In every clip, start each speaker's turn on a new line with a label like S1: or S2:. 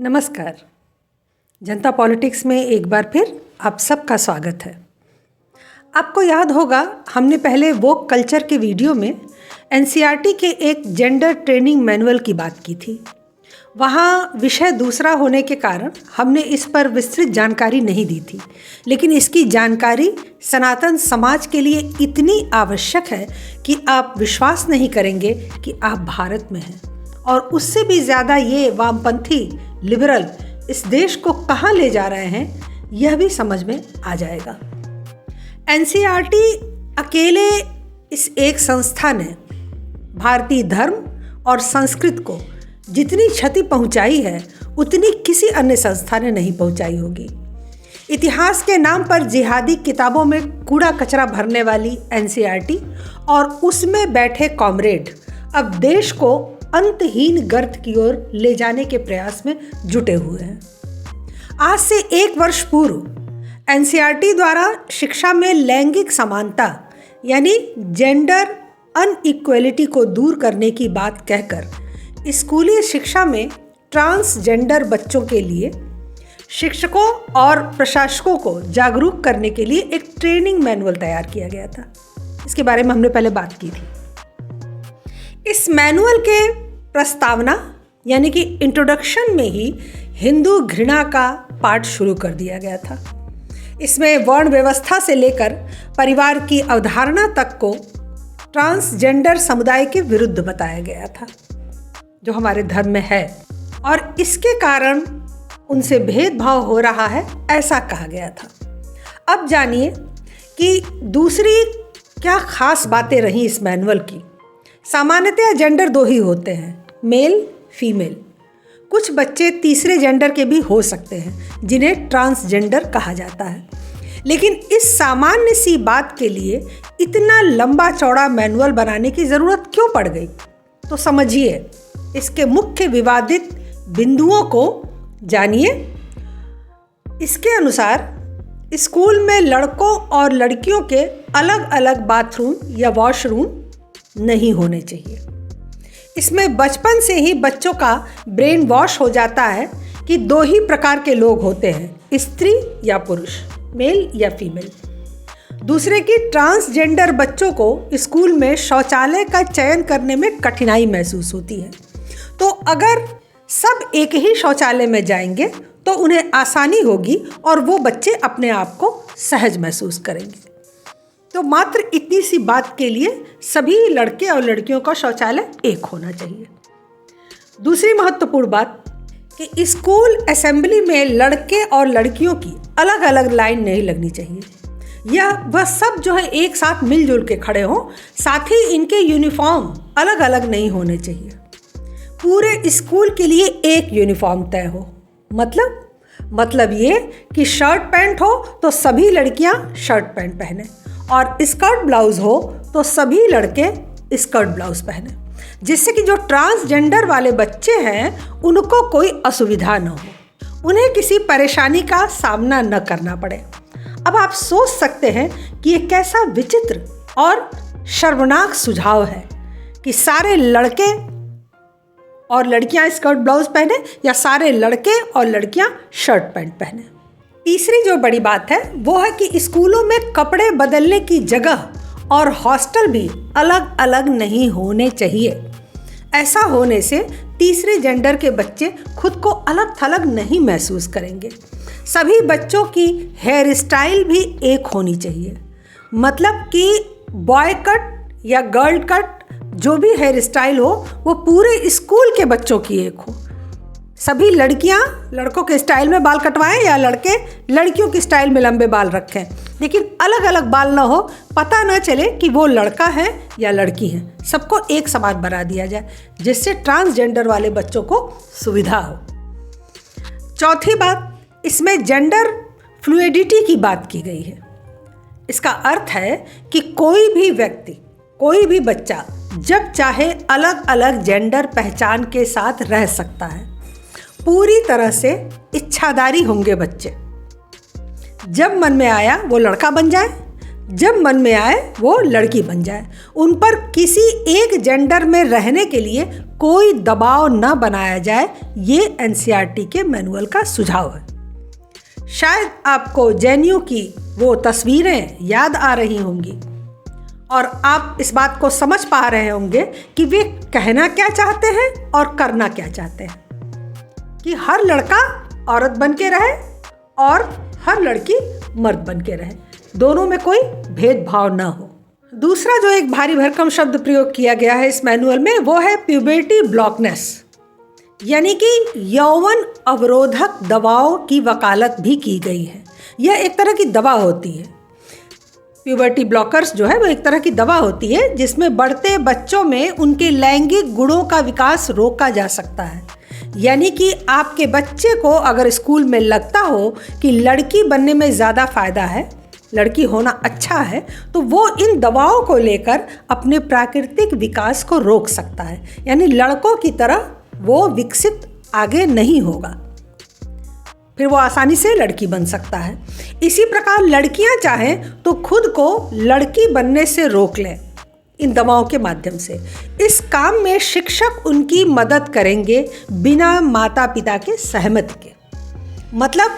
S1: नमस्कार। जनता पॉलिटिक्स में एक बार फिर आप सबका स्वागत है। आपको याद होगा हमने पहले वोक कल्चर के वीडियो में एनसीईआरटी के एक जेंडर ट्रेनिंग मैनुअल की बात की थी। वहाँ विषय दूसरा होने के कारण हमने इस पर विस्तृत जानकारी नहीं दी थी, लेकिन इसकी जानकारी सनातन समाज के लिए इतनी आवश्यक है कि आप विश्वास नहीं करेंगे कि आप भारत में हैं। और उससे भी ज़्यादा ये वामपंथी लिबरल इस देश को कहाँ ले जा रहे हैं यह भी समझ में आ जाएगा। एनसीईआरटी अकेले इस एक संस्था ने भारतीय धर्म और संस्कृति को जितनी क्षति पहुंचाई है उतनी किसी अन्य संस्था ने नहीं पहुंचाई होगी। इतिहास के नाम पर जिहादी किताबों में कूड़ा कचरा भरने वाली एनसीईआरटी और उसमें बैठे कॉमरेड अब देश को अंतहीन गर्त की ओर ले जाने के प्रयास में जुटे हुए हैं। आज से 1 वर्ष पूर्व एनसीईआरटी द्वारा शिक्षा में लैंगिक समानता यानी जेंडर अनइक्वलिटी को दूर करने की बात कहकर स्कूली शिक्षा में ट्रांसजेंडर बच्चों के लिए शिक्षकों और प्रशासकों को जागरूक करने के लिए एक ट्रेनिंग मैनुअल तैयार किया गया था। इसके बारे में हमने पहले बात की थी। इस मैनुअल के प्रस्तावना यानी कि इंट्रोडक्शन में ही हिंदू घृणा का पाठ शुरू कर दिया गया था। इसमें वर्ण व्यवस्था से लेकर परिवार की अवधारणा तक को ट्रांसजेंडर समुदाय के विरुद्ध बताया गया था, जो हमारे धर्म में है और इसके कारण उनसे भेदभाव हो रहा है, ऐसा कहा गया था। अब जानिए कि दूसरी क्या खास बातें रही इस मैनुअल की। सामान्यतः जेंडर 2 ही होते हैं, मेल फीमेल। कुछ बच्चे तीसरे जेंडर के भी हो सकते हैं जिन्हें ट्रांसजेंडर कहा जाता है। लेकिन इस सामान्य सी बात के लिए इतना लंबा चौड़ा मैनुअल बनाने की ज़रूरत क्यों पड़ गई? तो समझिए, इसके मुख्य विवादित बिंदुओं को जानिए। इसके अनुसार स्कूल में लड़कों और लड़कियों के अलग अलग बाथरूम या वॉशरूम नहीं होने चाहिए। इसमें बचपन से ही बच्चों का ब्रेन वॉश हो जाता है कि 2 ही प्रकार के लोग होते हैं, स्त्री या पुरुष, मेल या फीमेल। दूसरे की ट्रांसजेंडर बच्चों को स्कूल में शौचालय का चयन करने में कठिनाई महसूस होती है। तो अगर सब एक ही शौचालय में जाएंगे तो उन्हें आसानी होगी और वो बच्चे अपने आप को सहज महसूस करेंगे। तो मात्र इतनी सी बात के लिए सभी लड़के और लड़कियों का शौचालय एक होना चाहिए। दूसरी महत्वपूर्ण बात कि स्कूल असेंबली में लड़के और लड़कियों की अलग अलग लाइन नहीं लगनी चाहिए। वह सब जो है एक साथ मिलजुल के खड़े हों, साथ ही इनके यूनिफॉर्म अलग अलग नहीं होने चाहिए। पूरे स्कूल के लिए एक यूनिफॉर्म तय हो। मतलब ये कि शर्ट पैंट हो तो सभी लड़कियां शर्ट पैंट पहने और स्कर्ट ब्लाउज हो तो सभी लड़के स्कर्ट ब्लाउज पहने, जिससे कि जो ट्रांसजेंडर वाले बच्चे हैं उनको कोई असुविधा न हो, उन्हें किसी परेशानी का सामना न करना पड़े। अब आप सोच सकते हैं कि ये कैसा विचित्र और शर्मनाक सुझाव है कि सारे लड़के और लड़कियां स्कर्ट ब्लाउज पहने या सारे लड़के और लड़कियां शर्ट पैंट पहने। तीसरी जो बड़ी बात है वो है कि स्कूलों में कपड़े बदलने की जगह और हॉस्टल भी अलग अलग नहीं होने चाहिए। ऐसा होने से तीसरे जेंडर के बच्चे खुद को अलग थलग नहीं महसूस करेंगे। सभी बच्चों की हेयर स्टाइल भी एक होनी चाहिए, मतलब कि बॉय कट या गर्ल कट जो भी हेयर स्टाइल हो वो पूरे स्कूल के बच्चों की एक हो। सभी लड़कियां लड़कों के स्टाइल में बाल कटवाएं या लड़के लड़कियों की स्टाइल में लंबे बाल रखें, लेकिन अलग अलग बाल ना हो, पता ना चले कि वो लड़का है या लड़की है। सबको एक समान बना दिया जाए जिससे ट्रांसजेंडर वाले बच्चों को सुविधा हो। चौथी बात, इसमें जेंडर फ्लूइडिटी की बात की गई है। इसका अर्थ है कि कोई भी व्यक्ति, कोई भी बच्चा जब चाहे अलग अलग जेंडर पहचान के साथ रह सकता है। पूरी तरह से इच्छाधारी होंगे बच्चे। जब मन में आया वो लड़का बन जाए, जब मन में आए वो लड़की बन जाए। उन पर किसी एक जेंडर में रहने के लिए कोई दबाव न बनाया जाए, ये एनसीईआरटी के मैनुअल का सुझाव है। शायद आपको जेएनयू की वो तस्वीरें याद आ रही होंगी और आप इस बात को समझ पा रहे होंगे कि वे कहना क्या चाहते हैं और करना क्या चाहते हैं, कि हर लड़का औरत बन के रहे और हर लड़की मर्द बन के रहे, दोनों में कोई भेदभाव ना हो। दूसरा जो एक भारी भरकम शब्द प्रयोग किया गया है इस मैनुअल में वो है प्यूबर्टी ब्लॉकनेस, यानी कि यौवन अवरोधक दवाओं की वकालत भी की गई है। यह एक तरह की दवा होती है। प्यूबर्टी ब्लॉकर्स जो है वो एक तरह की दवा होती है जिसमें बढ़ते बच्चों में उनके लैंगिक गुणों का विकास रोका जा सकता है। यानी कि आपके बच्चे को अगर स्कूल में लगता हो कि लड़की बनने में ज़्यादा फ़ायदा है, लड़की होना अच्छा है, तो वो इन दवाओं को लेकर अपने प्राकृतिक विकास को रोक सकता है, यानी लड़कों की तरह वो विकसित आगे नहीं होगा, फिर वो आसानी से लड़की बन सकता है। इसी प्रकार लड़कियां चाहें तो खुद को लड़की बनने से रोक लें इन दवाओं के माध्यम से। इस काम में शिक्षक उनकी मदद करेंगे बिना माता पिता के सहमति के। मतलब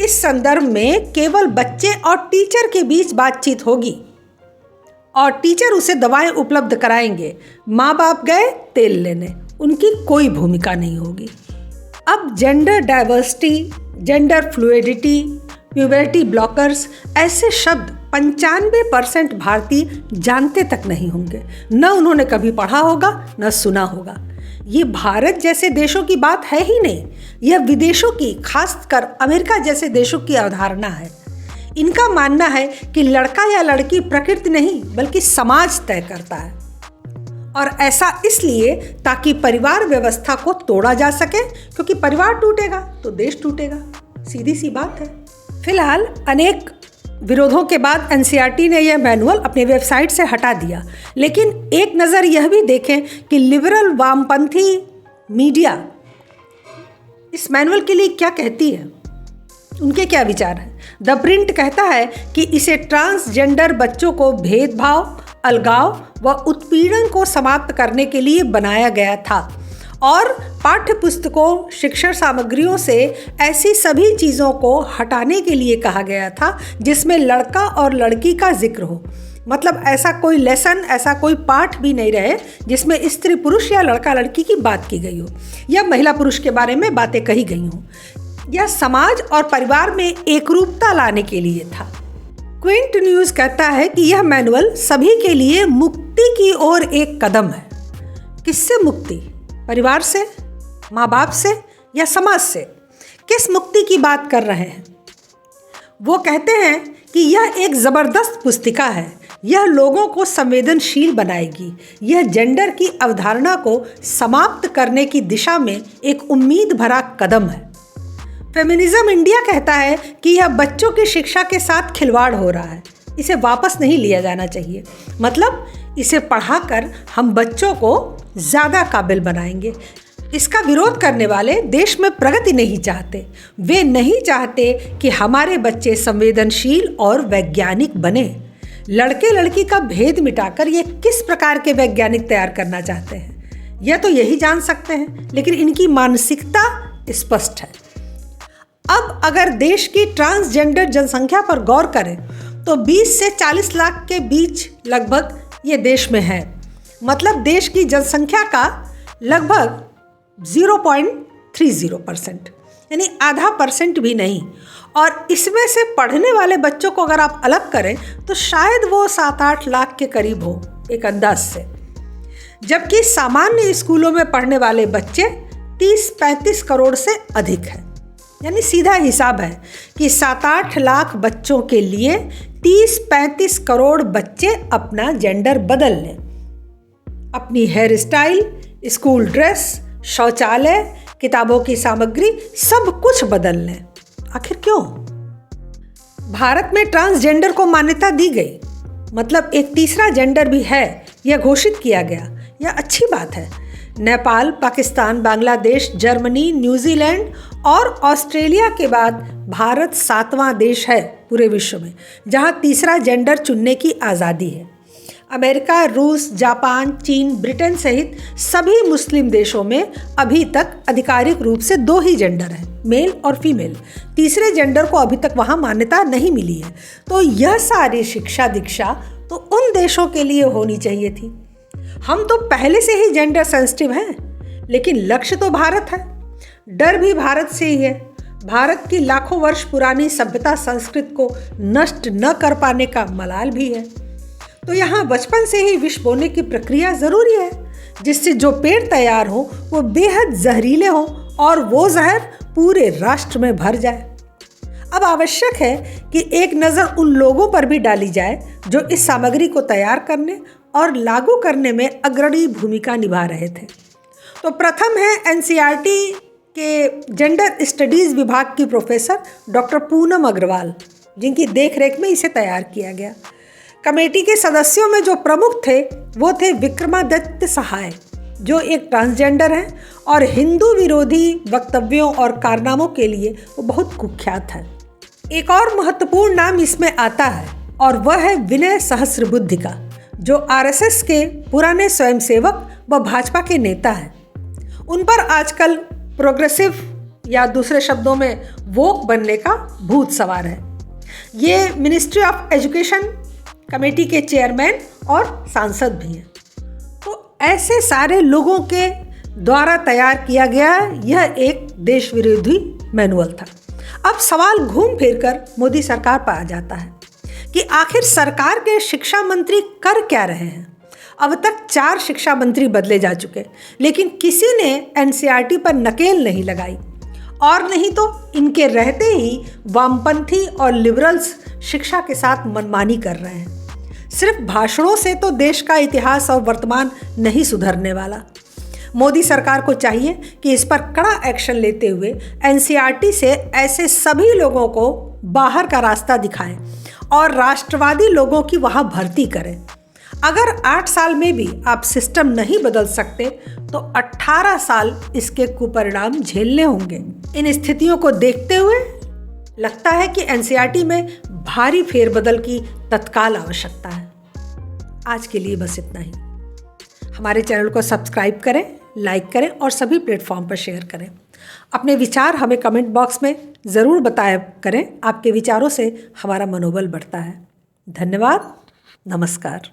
S1: इस संदर्भ में केवल बच्चे और टीचर के बीच बातचीत होगी और टीचर उसे दवाएं उपलब्ध कराएंगे। माँ बाप गए तेल लेने, उनकी कोई भूमिका नहीं होगी। अब gender diversity, gender fluidity, puberty blockers ऐसे शब्द 95% भारतीय जानते तक नहीं होंगे, न उन्होंने कभी पढ़ा होगा न सुना होगा। ये भारत जैसे देशों की बात है ही नहीं, यह विदेशों की, खासकर अमेरिका जैसे देशों की अवधारणा है। इनका मानना है कि लड़का या लड़की प्रकृति नहीं बल्कि समाज तय करता है, और ऐसा इसलिए ताकि परिवार व्यवस्था को तोड़ा जा सके, क्योंकि परिवार टूटेगा तो देश टूटेगा, सीधी सी बात है। फिलहाल अनेक विरोधों के बाद एनसीईआरटी ने यह मैनुअल अपनी वेबसाइट से हटा दिया, लेकिन एक नज़र यह भी देखें कि लिबरल वामपंथी मीडिया इस मैनुअल के लिए क्या कहती है, उनके क्या विचार हैं। द प्रिंट कहता है कि इसे ट्रांसजेंडर बच्चों को भेदभाव, अलगाव व उत्पीड़न को समाप्त करने के लिए बनाया गया था और पाठ्य पुस्तकों, शिक्षण सामग्रियों से ऐसी सभी चीज़ों को हटाने के लिए कहा गया था जिसमें लड़का और लड़की का जिक्र हो। मतलब ऐसा कोई लेसन, ऐसा कोई पाठ भी नहीं रहे जिसमें स्त्री पुरुष या लड़का लड़की की बात की गई हो या महिला पुरुष के बारे में बातें कही गई हों। यह समाज और परिवार में एकरूपता लाने के लिए था। क्विंट न्यूज़ कहता है कि यह मैनुअल सभी के लिए मुक्ति की ओर एक कदम है। किससे मुक्ति? परिवार से, माँ बाप से या समाज से? किस मुक्ति की बात कर रहे हैं? वो कहते हैं कि यह एक ज़बरदस्त पुस्तिका है, यह लोगों को संवेदनशील बनाएगी, यह जेंडर की अवधारणा को समाप्त करने की दिशा में एक उम्मीद भरा कदम है। फेमिनिज्म इंडिया कहता है कि यह बच्चों की शिक्षा के साथ खिलवाड़ हो रहा है, इसे वापस नहीं लिया जाना चाहिए। मतलब इसे पढ़ाकर हम बच्चों को ज़्यादा काबिल बनाएंगे। इसका विरोध करने वाले देश में प्रगति नहीं चाहते। वे नहीं चाहते कि हमारे बच्चे संवेदनशील और वैज्ञानिक बने। लड़के लड़की का भेद मिटाकर ये किस प्रकार के वैज्ञानिक तैयार करना चाहते हैं, यह तो यही जान सकते हैं, लेकिन इनकी मानसिकता स्पष्ट है। अब अगर देश की ट्रांसजेंडर जनसंख्या पर गौर करें तो 20 से 40 लाख के बीच लगभग ये देश में है। मतलब देश की जनसंख्या का लगभग 0.30%, यानी आधा % भी नहीं। और इसमें से पढ़ने वाले बच्चों को अगर आप अलग करें तो शायद वो 7-8 लाख के करीब हो एक अंदाज से, जबकि सामान्य स्कूलों में पढ़ने वाले बच्चे 30-35 करोड़ से अधिक हैं। यानी सीधा हिसाब है कि 7-8 लाख बच्चों के लिए 30-35 करोड़ बच्चे अपना जेंडर बदल लें, अपनी हेयर स्टाइल, स्कूल ड्रेस, शौचालय, किताबों की सामग्री, सब कुछ बदल लें। आखिर क्यों? भारत में ट्रांसजेंडर को मान्यता दी गई, मतलब एक तीसरा जेंडर भी है, यह घोषित किया गया। यह अच्छी बात है। नेपाल, पाकिस्तान, बांग्लादेश, जर्मनी, न्यूजीलैंड और ऑस्ट्रेलिया के बाद भारत 7वां देश है पूरे विश्व में जहां तीसरा जेंडर चुनने की आज़ादी है। अमेरिका, रूस, जापान, चीन, ब्रिटेन सहित सभी मुस्लिम देशों में अभी तक आधिकारिक रूप से 2 ही जेंडर हैं, मेल और फीमेल। तीसरे जेंडर को अभी तक वहाँ मान्यता नहीं मिली है। तो यह सारी शिक्षा दीक्षा तो उन देशों के लिए होनी चाहिए थी। हम तो पहले से ही जेंडर सेंसिटिव हैं, लेकिन लक्ष्य तो भारत है। डर भी भारत से ही है। भारत की लाखों वर्ष पुरानी सभ्यता संस्कृति को नष्ट न कर पाने का मलाल भी है। तो यहाँ बचपन से ही विष बोने की प्रक्रिया ज़रूरी है, जिससे जो पेड़ तैयार हो वो बेहद जहरीले हों और वो जहर पूरे राष्ट्र में भर जाए। अब आवश्यक है कि एक नज़र उन लोगों पर भी डाली जाए जो इस सामग्री को तैयार करने और लागू करने में अग्रणी भूमिका निभा रहे थे। तो प्रथम है एनसीईआरटी के जेंडर स्टडीज़ विभाग की प्रोफेसर डॉक्टर पूनम अग्रवाल, जिनकी देखरेख में इसे तैयार किया गया। कमेटी के सदस्यों में जो प्रमुख थे वो थे विक्रमादित्य सहाय, जो एक ट्रांसजेंडर हैं और हिंदू विरोधी वक्तव्यों और कारनामों के लिए वो बहुत कुख्यात हैं। एक और महत्वपूर्ण नाम इसमें आता है और वह है विनय सहस्त्रबुद्धे का, जो आरएसएस के पुराने स्वयंसेवक व भाजपा के नेता हैं। उन पर आजकल प्रोग्रेसिव या दूसरे शब्दों में वोक बनने का भूत सवार है। ये मिनिस्ट्री ऑफ एजुकेशन कमेटी के चेयरमैन और सांसद भी हैं। तो ऐसे सारे लोगों के द्वारा तैयार किया गया यह एक देश विरोधी मैनुअल था। अब सवाल घूम फिर कर मोदी सरकार पर आ जाता है कि आखिर सरकार के शिक्षा मंत्री कर क्या रहे हैं। अब तक 4 शिक्षा मंत्री बदले जा चुके, लेकिन किसी ने एनसीईआरटी पर नकेल नहीं लगाई। और नहीं तो इनके रहते ही वामपंथी और लिबरल्स शिक्षा के साथ मनमानी कर रहे हैं। सिर्फ भाषणों से तो देश का इतिहास और वर्तमान नहीं सुधरने वाला। मोदी सरकार को चाहिए कि इस पर कड़ा एक्शन लेते हुए एनसीईआरटी से ऐसे सभी लोगों को बाहर का रास्ता दिखाएं और राष्ट्रवादी लोगों की वहाँ भर्ती करें। अगर 8 साल में भी आप सिस्टम नहीं बदल सकते तो 18 साल इसके कुपरिणाम झेलने होंगे। इन स्थितियों को देखते हुए लगता है कि एनसीईआरटी में भारी फेरबदल की तत्काल आवश्यकता है। आज के लिए बस इतना ही। हमारे चैनल को सब्सक्राइब करें, लाइक करें और सभी प्लेटफॉर्म पर शेयर करें। अपने विचार हमें कमेंट बॉक्स में ज़रूर बताया करें। आपके विचारों से हमारा मनोबल बढ़ता है। धन्यवाद। नमस्कार।